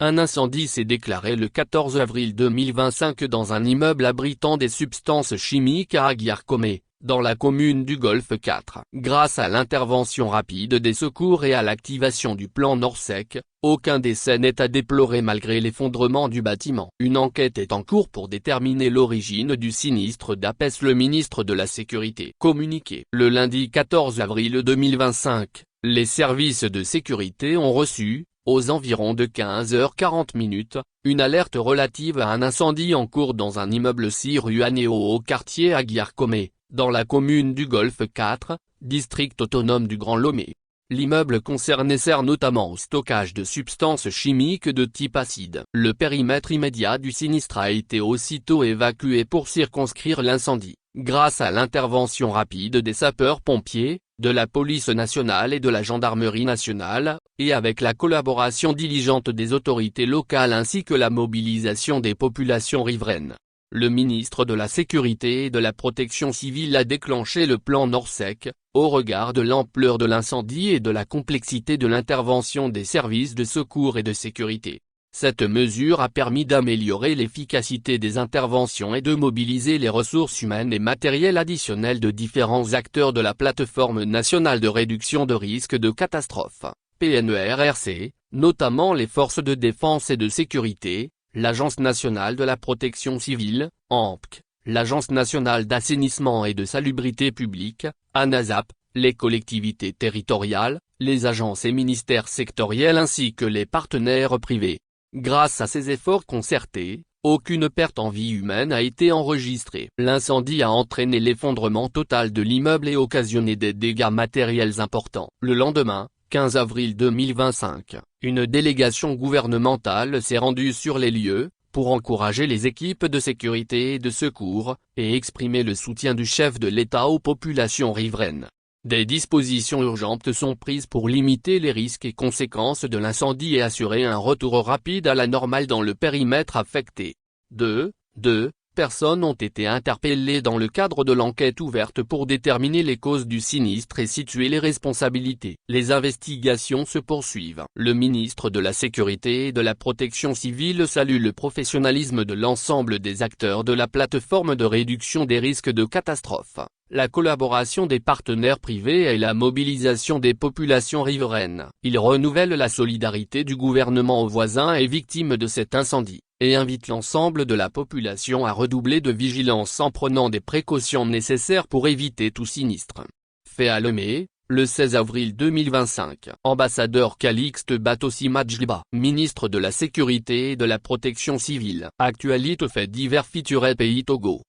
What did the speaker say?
Un incendie s'est déclaré le 14 avril 2025 dans un immeuble abritant des substances chimiques à Aguiar-Comé, dans la commune du Golfe 4. Grâce à l'intervention rapide des secours et à l'activation du plan Norsec, aucun décès n'est à déplorer malgré l'effondrement du bâtiment. Une enquête est en cours pour déterminer l'origine du sinistre, d'après le ministre de la Sécurité. Communiqué. Le lundi 14 avril 2025, les services de sécurité ont reçu, aux environs de 15h40, une alerte relative à un incendie en cours dans un immeuble 6 rue Anéo au quartier Aguiar-Comé, dans la commune du Golfe 4, district autonome du Grand Lomé. L'immeuble concerné sert notamment au stockage de substances chimiques de type acide. Le périmètre immédiat du sinistre a été aussitôt évacué pour circonscrire l'incendie, grâce à l'intervention rapide des sapeurs-pompiers, de la police nationale et de la gendarmerie nationale, et avec la collaboration diligente des autorités locales ainsi que la mobilisation des populations riveraines. Le ministre de la Sécurité et de la Protection civile a déclenché le plan Norsec, au regard de l'ampleur de l'incendie et de la complexité de l'intervention des services de secours et de sécurité. Cette mesure a permis d'améliorer l'efficacité des interventions et de mobiliser les ressources humaines et matérielles additionnelles de différents acteurs de la Plateforme nationale de réduction de risques de catastrophe, PNERRC, notamment les forces de défense et de sécurité, l'Agence nationale de la protection civile, ANPC, l'Agence nationale d'assainissement et de salubrité publique, ANASAP, les collectivités territoriales, les agences et ministères sectoriels ainsi que les partenaires privés. Grâce à ces efforts concertés, aucune perte en vie humaine a été enregistrée. L'incendie a entraîné l'effondrement total de l'immeuble et occasionné des dégâts matériels importants. Le lendemain, 15 avril 2025, une délégation gouvernementale s'est rendue sur les lieux, pour encourager les équipes de sécurité et de secours, et exprimer le soutien du chef de l'État aux populations riveraines. Des dispositions urgentes sont prises pour limiter les risques et conséquences de l'incendie et assurer un retour rapide à la normale dans le périmètre affecté. Deux personnes ont été interpellées dans le cadre de l'enquête ouverte pour déterminer les causes du sinistre et situer les responsabilités. Les investigations se poursuivent. Le ministre de la Sécurité et de la Protection civile salue le professionnalisme de l'ensemble des acteurs de la plateforme de réduction des risques de catastrophe, la collaboration des partenaires privés et la mobilisation des populations riveraines. Il renouvelle la solidarité du gouvernement aux voisins et victimes de cet incendie, et invite l'ensemble de la population à redoubler de vigilance en prenant des précautions nécessaires pour éviter tout sinistre. Fait à Lomé, le 16 avril 2025. Ambassadeur Calixte Batossi Madjliba, ministre de la Sécurité et de la Protection civile. Actualité faits divers feature Pays Togo.